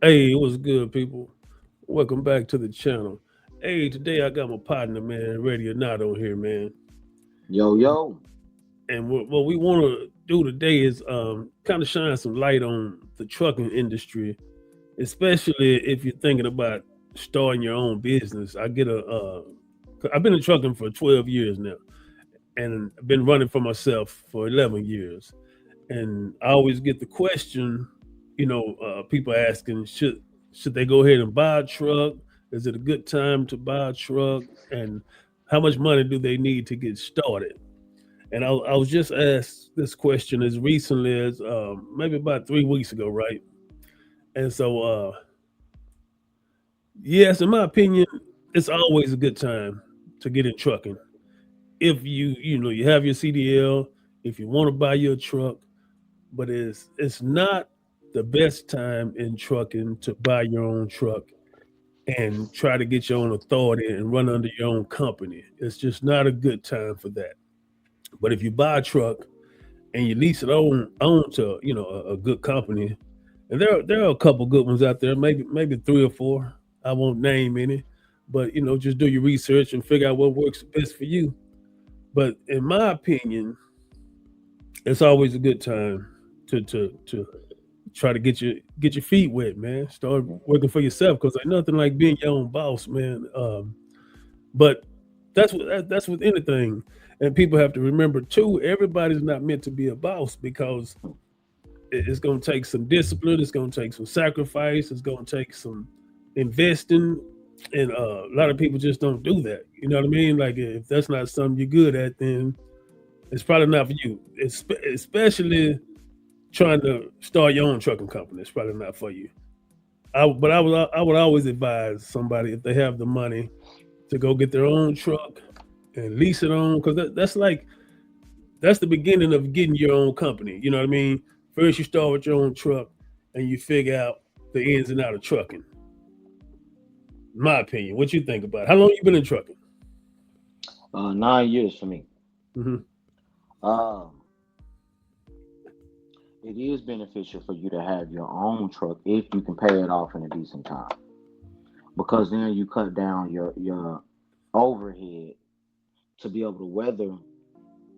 Hey, what's good, people? Welcome back to the channel. Hey, today I got my partner, man, Ready or Not on here, man. Yo, yo. And what we want to do today is kind of shine some light on the trucking industry, especially if you're thinking about starting your own business. I've been in trucking for 12 years now, and I've been running for myself for 11 years. And I always get the question, people asking, should they go ahead and buy a truck? Is it a good time to buy a truck? And how much money do they need to get started? And I was just asked this question as recently as maybe about 3 weeks ago, right? And so, yes, in my opinion, it's always a good time to get in trucking. If you have your CDL, if you want to buy your truck, but it's not the best time in trucking to buy your own truck and try to get your own authority and run under your own company. It's just not a good time for that. But if you buy a truck and you lease it on to a good company, and there are a couple good ones out there, maybe three or four. I won't name any, but just do your research and figure out what works best for you. But in my opinion, it's always a good time to try to get your feet wet, man. Start working for yourself because ain't nothing like being your own boss, man. But that's with anything, and people have to remember too. Everybody's not meant to be a boss because it's going to take some discipline. It's going to take some sacrifice. It's going to take some investing, and a lot of people just don't do that. You know what I mean? Like if that's not something you're good at, then it's probably not for you. Especially trying to start your own trucking company. It's probably not for you. I would always advise somebody if they have the money to go get their own truck and lease it on because that's the beginning of getting your own company. You know what I mean? First you start with your own truck and you figure out the ins and out of trucking. In my opinion, what you think about it? How long you been in trucking? 9 years for me. Hmm. Um, it is beneficial for you to have your own truck if you can pay it off in a decent time, because then you cut down your overhead to be able to weather,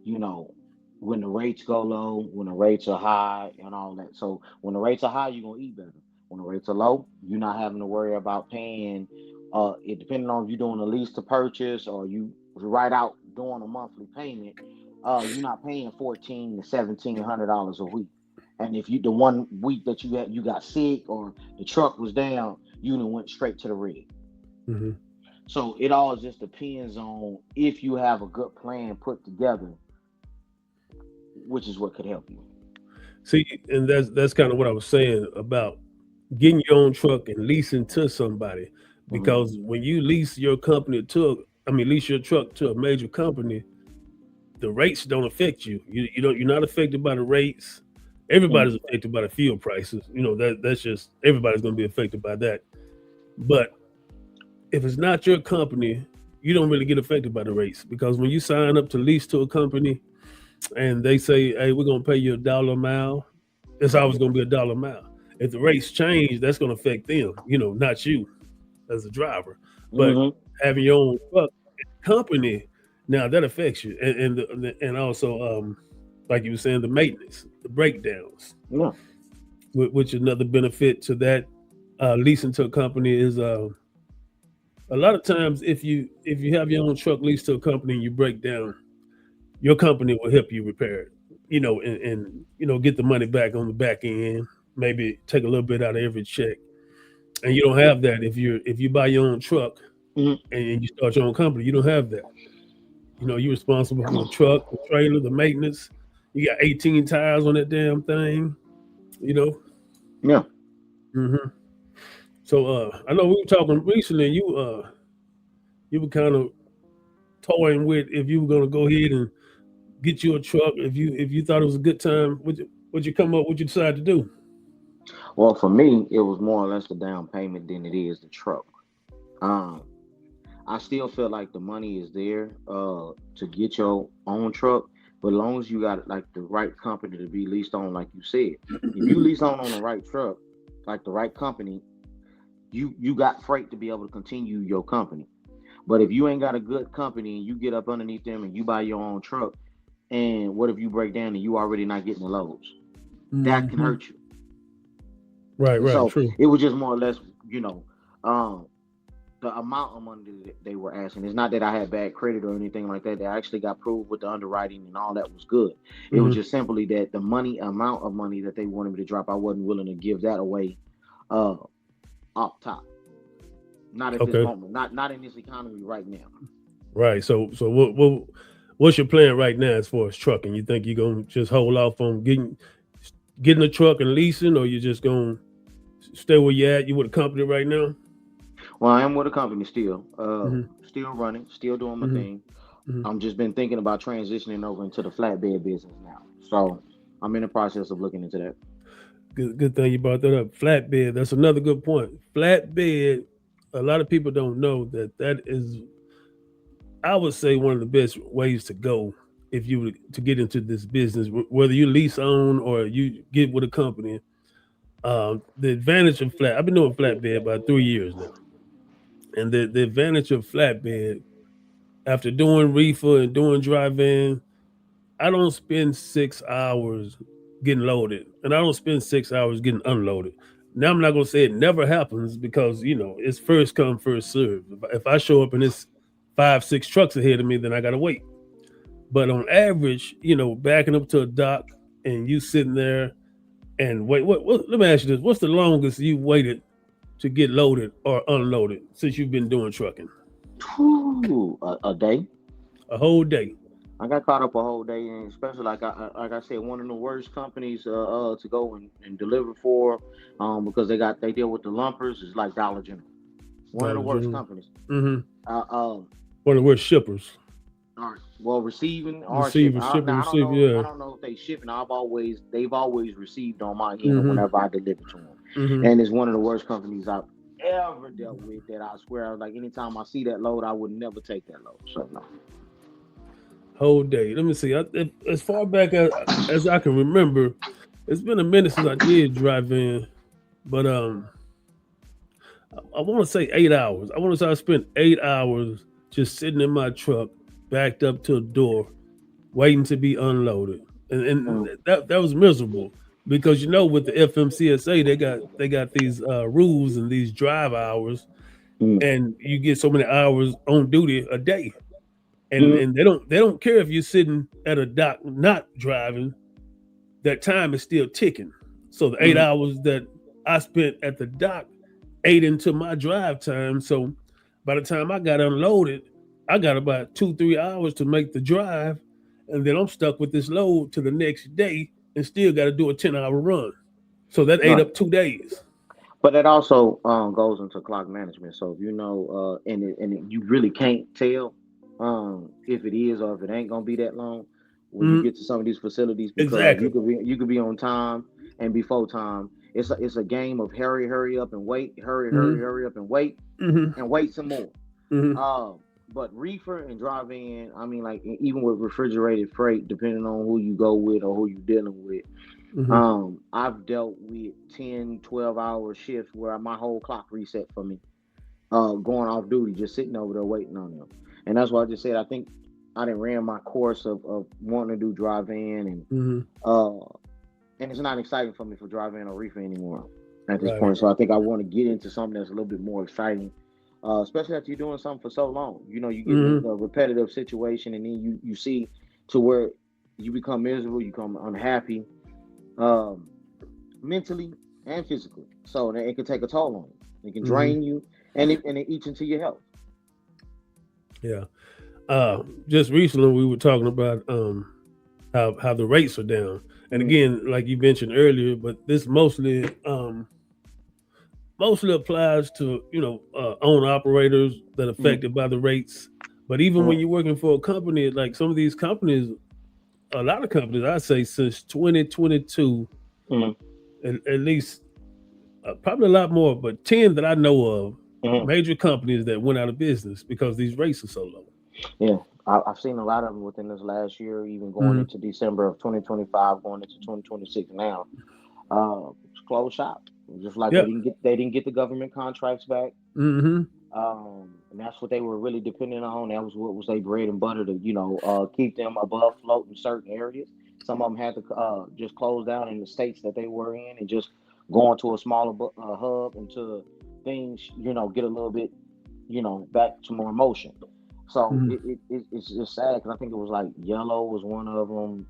you know, when the rates go low, when the rates are high, and all that. So when the rates are high, you're gonna eat better. When the rates are low, you're not having to worry about paying. It depending on if you're doing a lease to purchase or you write out doing a monthly payment. You're not paying 1,400 to 1,700 dollars a week. And if you the one week that you got sick or the truck was down, you done went straight to the red. Hmm. So it all just depends on if you have a good plan put together, which is what could help you. See, and that's kind of what I was saying about getting your own truck and leasing to somebody. Hmm. Because when you lease your truck to a major company, the rates don't affect you. You're not affected by the rates. Everybody's affected by the fuel prices. That's just everybody's going to be affected by that. But if it's not your company, you don't really get affected by the rates because when you sign up to lease to a company and they say, "Hey, we're going to pay you $1 a mile," it's always going to be $1 a mile. If the rates change, that's going to affect them. Not you as a driver, but Hmm. having your own truck company now that affects you, and also like you were saying, the maintenance, the breakdowns, Yeah. which another benefit to that leasing to a company is a lot of times if you have your own truck leased to a company and you break down, your company will help you repair it, and get the money back on the back end. Maybe take a little bit out of every check, and you don't have that if you buy your own truck Hmm. and you start your own company. You don't have that. You're responsible for the truck, the trailer, the maintenance. You got 18 tires on that damn thing. You know. Yeah. Hmm. So I know we were talking recently. You were kind of toying with if you were going to go ahead and get you a truck. If you thought it was a good time, would you come up? Would you decide to do? Well, for me, it was more or less the down payment than it is the truck. Um, I still feel like the money is there to get your own truck, but as long as you got like the right company to be leased on, like you said, if you lease on the right truck, like the right company, you got freight to be able to continue your company. But if you ain't got a good company and you get up underneath them and you buy your own truck, and what if you break down and you already not getting the loads? That can Mm-hmm. hurt you. Right, And right, so true. it was just more or less, you know, um, the amount of money that they were asking. It's not that I had bad credit or anything like that. They actually got proved with the underwriting and all that was good. It was Mm-hmm. just simply that the amount of money that they wanted me to drop, I wasn't willing to give that away uh off top. Not at this Okay, moment. Not in this economy right now. right. So what's your plan right now as far as trucking? You think you're gonna just hold off on getting a truck and leasing, or you just gonna stay where you at? You with a company right now? Well, I am with a company still. Mm-hmm. Still running, still doing my Mm-hmm. thing. Mm-hmm. I'm just been thinking about transitioning over into the flatbed business now. So I'm in the process of looking into that. Good thing you brought that up. Flatbed. That's another good point. Flatbed. A lot of people don't know that that is, I would say, one of the best ways to go if you were to get into this business, whether you lease own or you get with a company. The advantage of flat. I've been doing flatbed about 3 years now, and the advantage of flatbed after doing reefer and doing dry van, I don't spend 6 hours getting loaded, and I don't spend 6 hours getting unloaded. Now I'm not gonna say it never happens because it's first come first serve. If I show up and it's 5 6 trucks ahead of me, then I gotta wait. But on average, backing up to a dock and you sitting there and wait. What? Let me ask you this: what's the longest you waited to get loaded or unloaded since you've been doing trucking? Whew, a day. A whole day. I got caught up a whole day, and especially like I said, one of the worst companies to go and deliver for, because they deal with the lumpers is like Dollar General. One of the Dollar worst General. companies. Mm-hmm. Uh, um, One of the worst shippers. all right. Well, receiving or shipping. Receiver, shipper, Now I don't receiver. know. I Yeah. don't know if they shipping. They've always received on my end Mm-hmm. whenever I deliver to them, Mm-hmm. and it's one of the worst companies I've ever dealt with. That I swear, I was like, anytime I see that load, I would never take that load. So no. Whole day. Let me see. As far back as I can remember, it's been a minute since I did drive in, but I want to say 8 hours. I want to say I spent 8 hours just sitting in my truck, backed up to a door, waiting to be unloaded, and Mm, that was miserable because with the FMCSA they got these rules and these drive hours, mm, and you get so many hours on duty a day, and mm, and they don't care if you're sitting at a dock not driving, that time is still ticking. So the eight mm. hours that I spent at the dock ate into my drive time. So by the time I got unloaded, I got about 2 3 hours to make the drive, and then I'm stuck with this load to the next day and still got to do a 10-hour run. So that ate Right. up 2 days. But it also goes into clock management. So if you know, you really can't tell if it is or if it ain't gonna be that long when you Mhm. get to some of these facilities, because Exactly. you could be on time and before time. It's a game of hurry up and wait, Hmm. hurry up Hmm. and wait some more. Hmm. But reefer and drive in, I mean, like even with refrigerated freight, depending on who you go with or who you dealing with. Hmm. I've dealt with 10, 12 hour shifts where my whole clock reset for me. Going off duty, just sitting over there waiting on them. And that's why I just said I think I didn't ran my course of wanting to do drive in, Hmm. uh and it's not exciting for me for drive in or reefer anymore at this Right. point. So I think I want to get into something that's a little bit more exciting. Especially after you're doing something for so long. You get in Hmm. a repetitive situation and then you see to where you become miserable, you become unhappy. Um mentally and physically. So it can take a toll on you. It can Hmm. drain you, and it eats into your health. Yeah. Just recently we were talking about how the rates are down, and Mm, again, like you mentioned earlier, but this mostly applies to own operators that are mm, affected by the rates. But even when mm, you're working for a company, like some of these companies, a lot of companies, I say since 2022, mm, at least probably a lot more, but 10 that I know of, mm. major companies that went out of business because these rates are so low. Yeah, I've seen a lot of them within this last year, even going Hmm. into December of 2025, going into 2026 now. Close shop. Just like Yep. they didn't get the government contracts back. Mm-hmm. And that's what they were really depending on. That was what was their bread and butter to, keep them above float in certain areas. Some of them had to just close down in the states that they were in and just go into a smaller hub until things, get a little bit, back to more motion. So Mm-hmm. it's just sad because I think it was like Yellow was one of them.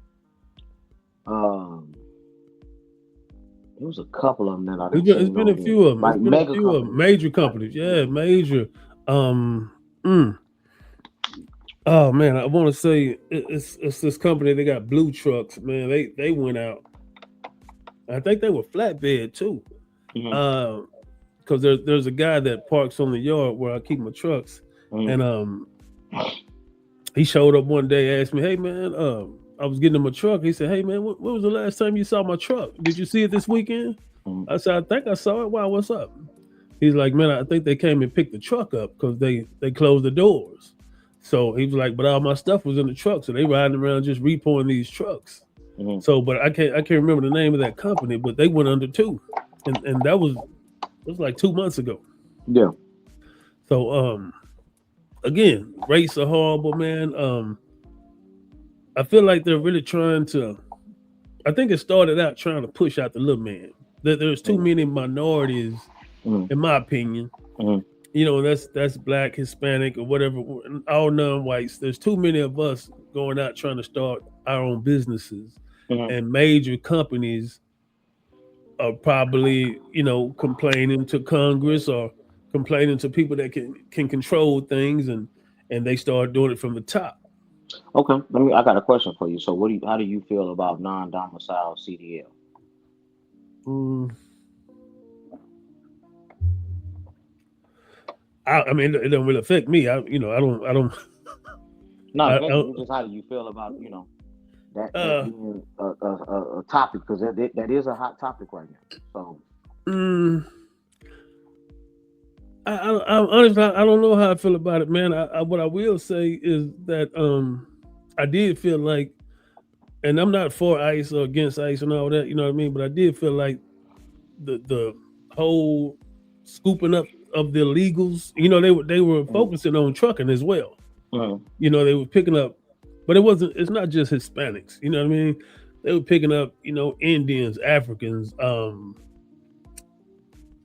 Um, it was a couple of them that I done It's seen been a on there, few of them. It's like been a mega few of 'em. companies, Major like companies. yeah. Yeah, major. Um. mm. Oh man, I want to say it's this company. They got blue trucks. Man, they went out. I think they were flatbed too. Hmm. Uh, because there's a guy that parks on the yard where I keep my trucks, Hmm. and he showed up one day, asked me, "Hey man, I was getting in my truck." He said, "Hey man, when was the last time you saw my truck? Did you see it this weekend?" Hmm. I said, "I think I saw it. Wow, what's up?" He's like, "Man, I think they came and picked the truck up because they closed the doors." So he was like, "But all my stuff was in the truck, so they riding around just repoing these trucks." Hmm. So, but I can't remember the name of that company, but they went under too, and that was it was like 2 months ago. Yeah. So again, rates are horrible, man. I feel like they're really trying to. I think it started out trying to push out the little man. There's too Hmm. many minorities, Hmm. in my opinion. Hmm. That's black, Hispanic, or whatever, all non-whites. There's too many of us going out trying to start our own businesses, Hmm. and major companies are probably complaining to Congress or complaining to people that can control things, and they start doing it from the top. Okay, let me. I got a question for you. So, how do you feel about non-domicile CDL? Mm, I mean, it don't really affect me. I don't. Not I affecting don't you. Just how do you feel about that uh, being a topic because that is a hot topic right now. So, mm, honestly, I don't know how I feel about it, man. What I will say is that I did feel like, and I'm not for ICE or against ICE and all that, you know what I mean. But I did feel like the whole scooping up of the illegals, they were mhm, focusing on trucking as well. mhm, They were picking up, but it wasn't. It's not just Hispanics. You know what I mean? They were picking up, Indians, Africans,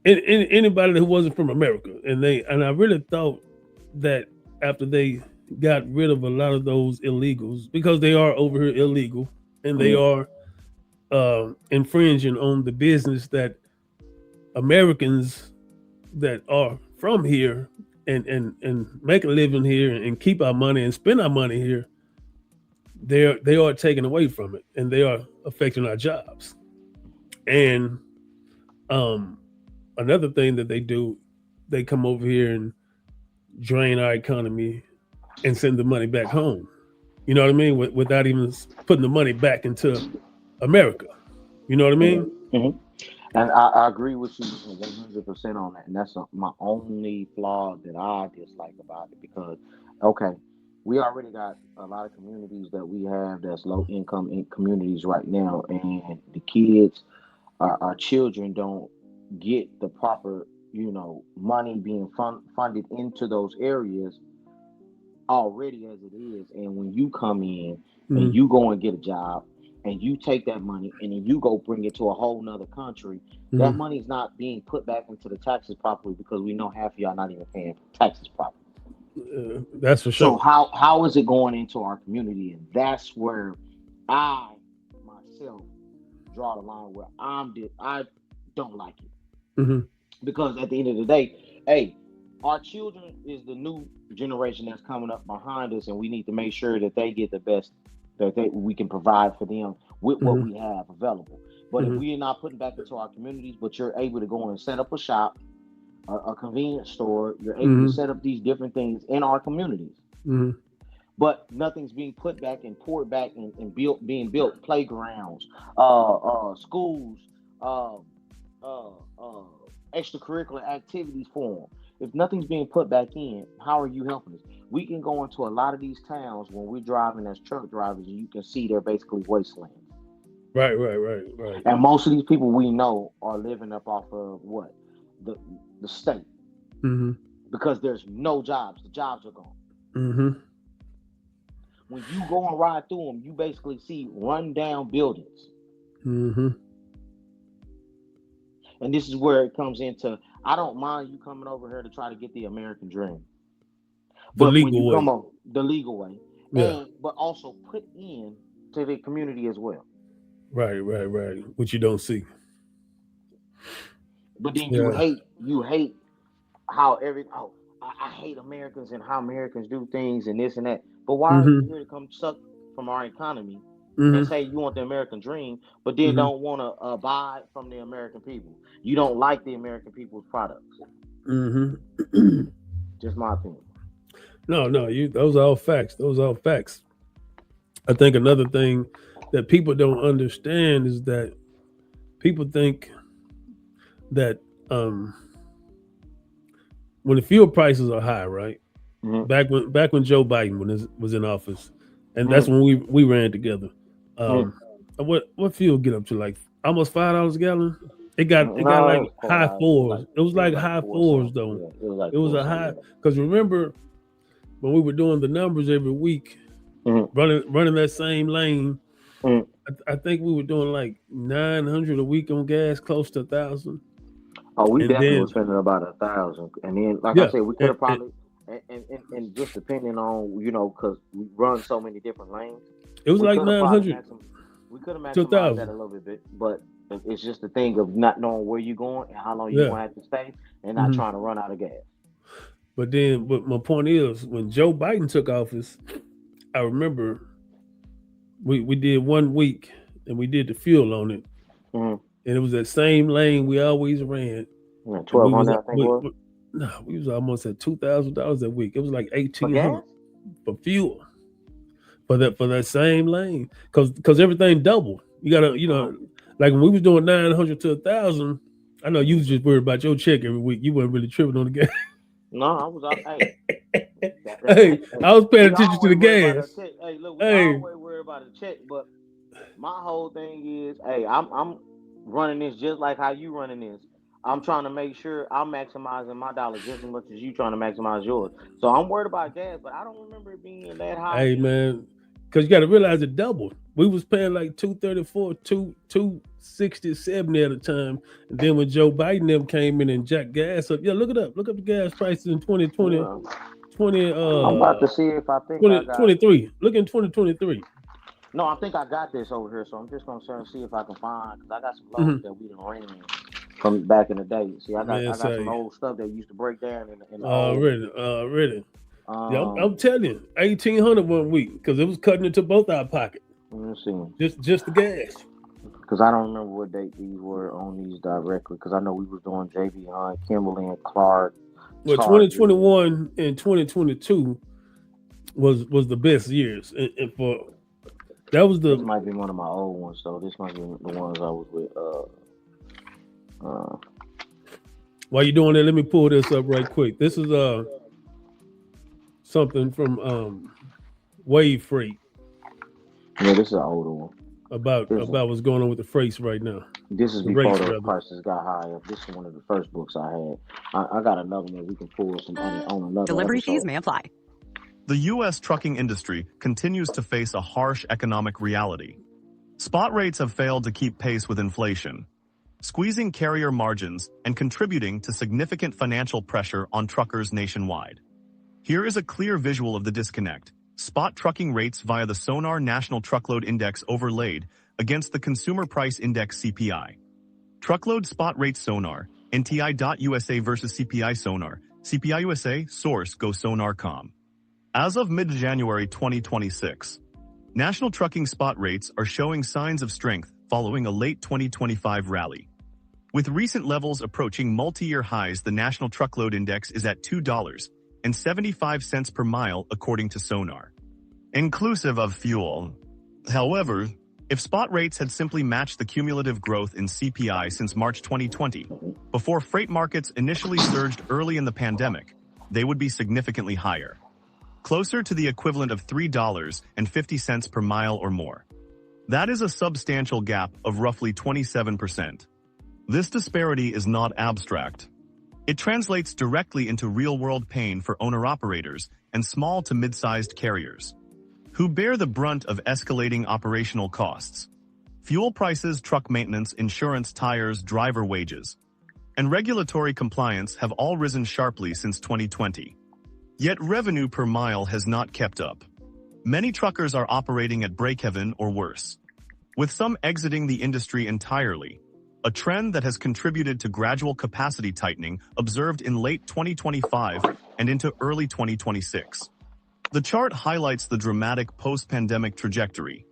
anybody who wasn't from America, and I really thought that after they got rid of a lot of those illegals because they are over here illegal and they mhm, are infringing on the business that Americans that are from here and make a living here and keep our money and spend our money here, they are taken away from it and they are affecting our jobs. And um, another thing that they do, they come over here and drain our economy and send the money back home. You know what I mean? Without even putting the money back into America. You know what I mhm, mean? mhm. And I agree with you 100% on that. And that's my only flaw that I dislike about it because, okay, we already got a lot of communities that we have that's low income communities right now, and the kids, our children, don't get the proper, money being funded into those areas already as it is. And when you come in and Mm-hmm. you go and get a job and you take that money and then you go bring it to a whole nother country, that Mm-hmm. money's not being put back into the taxes properly because we know half of y'all not even paying taxes properly. That's for So sure. how is it going into our community? And that's where I myself draw the line where I don't like it. Mm-hmm. Because at the end of the day, hey, our children is the new generation that's coming up behind us, and we need to make sure that they get the best we can provide for them with what Mm-hmm. we have available. But if Mm-hmm. we are not putting back into our communities, but you're able to go and set up a shop, a convenience store, you're able to Mm-hmm. set up these different things in our communities, Mm-hmm. but nothing's being put back and poured back and being built playgrounds, schools, um, uh, uh, extracurricular activities for them. If nothing's being put back in, how are you helping us? We can go into a lot of these towns when we're driving as truck drivers, and you can see they're basically wastelands. Right. And most of these people we know are living up off of what? The the state. Mm-hmm. Because there's no jobs. The jobs are gone. Mm-hmm. When you go and ride through them, you basically see run down buildings. Mm-hmm. And this is where it comes into I don't mind you coming over here to try to get the American dream. The But when you legal come way. on the legal way, Yeah. and but also put in to the community as well. Right. Which you don't see. But then Yeah. you hate how I hate Americans and how Americans do things and this and that. But why are you Mm-hmm. here to come suck from our economy and Mm-hmm. say you want the American dream, but then Mm-hmm. don't want to abide from the American people? You don't like the American people's products. Mm-hmm. Just my opinion. No, you those are all facts. Those are all facts. I think another thing that people don't understand is that people think that when the fuel prices are high, right? Mm-hmm. Back when Joe Biden was in office, and that's Mm-hmm. when we ran together. Mm-hmm. Um, what fuel get up to like almost $5 a gallon? It got No, it like was high $4. fours. It was It was like like high four fours something. though. Yeah, it was like It was four a something. high because remember when we were doing the numbers every week, Mm-hmm. running that same lane. Mm-hmm. I think we were doing like 900 a week on gas, close to 1,000, Oh, we and definitely then was spending about 1,000, and then, like I yeah, said, we could and, have probably, and just depending on because we run so many different lanes, it was we like could have probably 900 we could have to maximized that 1,000. a little bit, but it's just the thing of not knowing where you're going and how long you're Yeah. gonna have to stay, and not hmm trying to run out of gas. but my point is, when Joe Biden took office, I remember we did 1 week and we did the fuel on it, Mm-hmm. and it was that same lane we always ran, Yeah, and 1,200, I think it was we was almost at $2,000 that week. It was like for 1,800 gas. for fuel for that same lane, because everything doubled. You gotta Mm-hmm. like when we was doing 900 to 1,000. I know you was just worried about your check every week. You weren't really tripping on the gas. No, I was out. Hey, Hey, hey, I was paying we attention to the always worry about a gas. check. Hey, look, we Hey, always worry about a check, but my whole thing is, hey, I'm running this just like how you running this. I'm trying to make sure I'm maximizing my dollar just as much as you trying to maximize yours. So I'm worried about gas, but I don't remember it being that high hey, either. man, because you got to realize it doubled. We was paying like 234, 260, 70 at a time, and then when Joe Biden them came in and jacked gas up, yeah, look it up. Look up the gas prices in 2020, Yeah, 20 I'm about to see if I think I got. 2023. Look in 2023. No, I think I got this over here, so I'm just gonna try to see if I can find because I got some loads Mm-hmm. that we done ran from back in the day. See, Man, I got some say old stuff that used to break down in the old. already. Yeah, Um, I'm telling you, 1,800 1 week because it was cutting into both our pockets. let me see. Just the gas. Because I don't remember what date these were on these directly. Because I know we was doing JB Hunt, Kimberly and Clark, Well, Target. 2021 and 2022 was the best years, and for that was This the might be one of my old ones, so this might be the ones I was with. Uh, while you're doing that, let me pull this up right quick. This is something from Wave Freight yeah, this is an older one. This is about what's going on with the freights right now. this is The before rates those rather. prices got higher. This is one of the first books I had. I got another one we can pull some on another Delivery fees episode. may apply. The U.S. trucking industry continues to face a harsh economic reality. Spot rates have failed to keep pace with inflation, squeezing carrier margins and contributing to significant financial pressure on truckers nationwide. Here is a clear visual of the disconnect. Spot trucking rates via the Sonar National Truckload Index overlaid against the Consumer Price Index CPI. Truckload spot rate Sonar, NTI.USA versus CPI Sonar, CPI USA, source go Sonar.com. As of mid-January 2026, national trucking spot rates are showing signs of strength following a late 2025 rally. With recent levels approaching multi-year highs, the National Truckload Index is at $2.75 per mile according to Sonar, inclusive of fuel. However, if spot rates had simply matched the cumulative growth in CPI since March 2020, before freight markets initially surged early in the pandemic, they would be significantly higher, closer to the equivalent of $3.50 per mile or more. That is a substantial gap of roughly 27%. This disparity is not abstract. It translates directly into real-world pain for owner-operators and small to mid-sized carriers, who bear the brunt of escalating operational costs. Fuel prices, truck maintenance, insurance, tires, driver wages, and regulatory compliance have all risen sharply since 2020. Yet revenue per mile has not kept up. Many truckers are operating at break-even or worse, with some exiting the industry entirely, a trend that has contributed to gradual capacity tightening observed in late 2025 and into early 2026. The chart highlights the dramatic post-pandemic trajectory.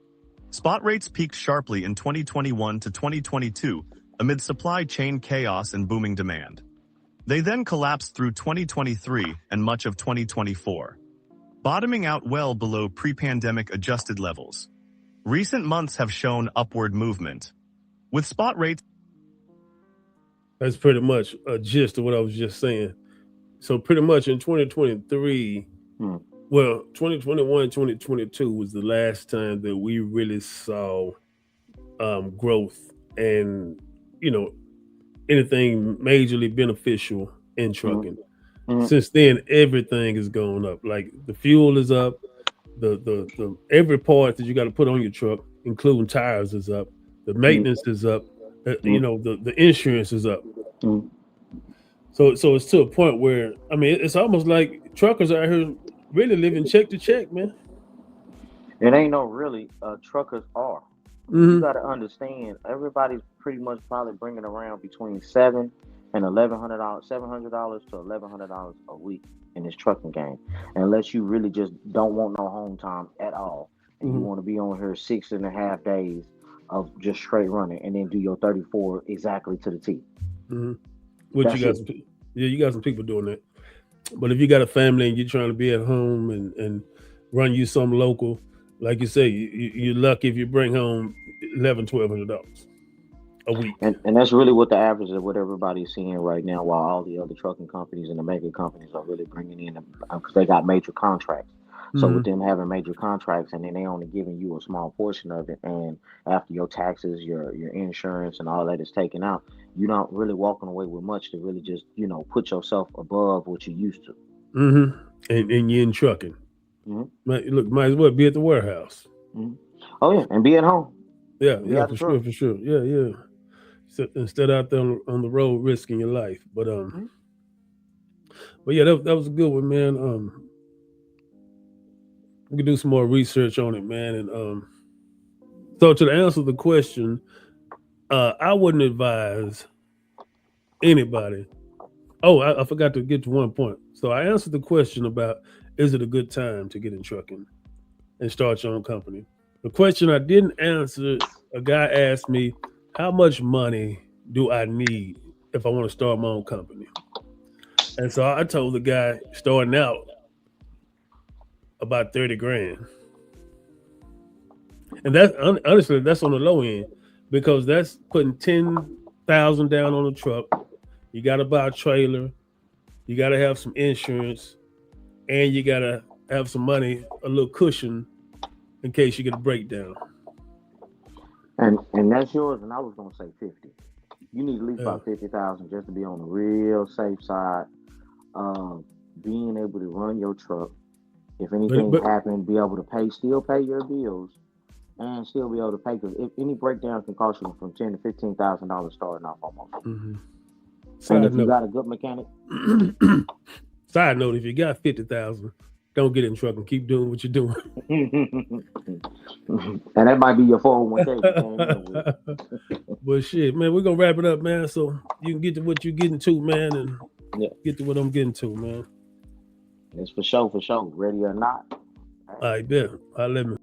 Spot rates peaked sharply in 2021 to 2022 amid supply chain chaos and booming demand. They then collapsed through 2023 and much of 2024, bottoming out well below pre-pandemic adjusted levels. Recent months have shown upward movement, with spot rates. That's pretty much a gist of what I was just saying. So pretty much in 2023, well, 2021, 2022 was the last time that we really saw growth and, anything majorly beneficial in trucking. Since then, everything is going up. Like the fuel is up, the every part that you got to put on your truck, including tires, is up. The maintenance is up. The insurance is up. So it's to a point where it's almost like truckers out here really living check to check, man. It ain't no really truckers are. You got to understand, everybody's pretty much probably bringing around between $700 and $1,100, $700 to $1,100 a week in this trucking game, unless you really just don't want no home time at all, and you want to be on here 6.5 days of just straight running, and then do your 34 exactly to the T. Which you got some people doing that. But if you got a family and you're trying to be at home and run you some local, like you say, you're lucky if you bring home $1,100-$1,200 a week. And that's really what the average of what everybody's seeing right now, while all the other trucking companies and the mega companies are really bringing in, because they got major contracts. So with them having major contracts, and then they only giving you a small portion of it, and after your taxes, your insurance and all that is taken out, you're not really walking away with much to really just, put yourself above what you used to. And you're in trucking. Look, might as well be at the warehouse. Oh yeah, and be at home. Yeah, for sure. Yeah. So instead out there on the road risking your life. But yeah, that was a good one, man. We can do some more research on it, man. And so to answer the question, I wouldn't advise anybody. Oh, I forgot to get to one point. So I answered the question about, is it a good time to get in trucking and start your own company? The question I didn't answer, a guy asked me, how much money do I need if I want to start my own company? And so I told the guy starting out about 30 grand. And that's honestly, that's on the low end, because that's putting 10,000 down on the truck. You got to buy a trailer. You got to have some insurance, and you got to have some money, a little cushion in case you get a breakdown. And that's yours. And I was gonna say 50. You need at least about 50,000 just to be on the real safe side of being able to run your truck. If anything happened, be able to still pay your bills, and still be able to pay. Because if any breakdown can cost you from $10,000 to $15,000 starting off almost. And if you got a good mechanic. Side note: if you got 50,000, don't get in truck and keep doing what you're doing. And that might be your 401k. But shit, man, we're gonna wrap it up, man. So you can get to what you're getting to, man, and get to what I'm getting to, man. It's for sure. Ready or not. All right, bet. I'll let me.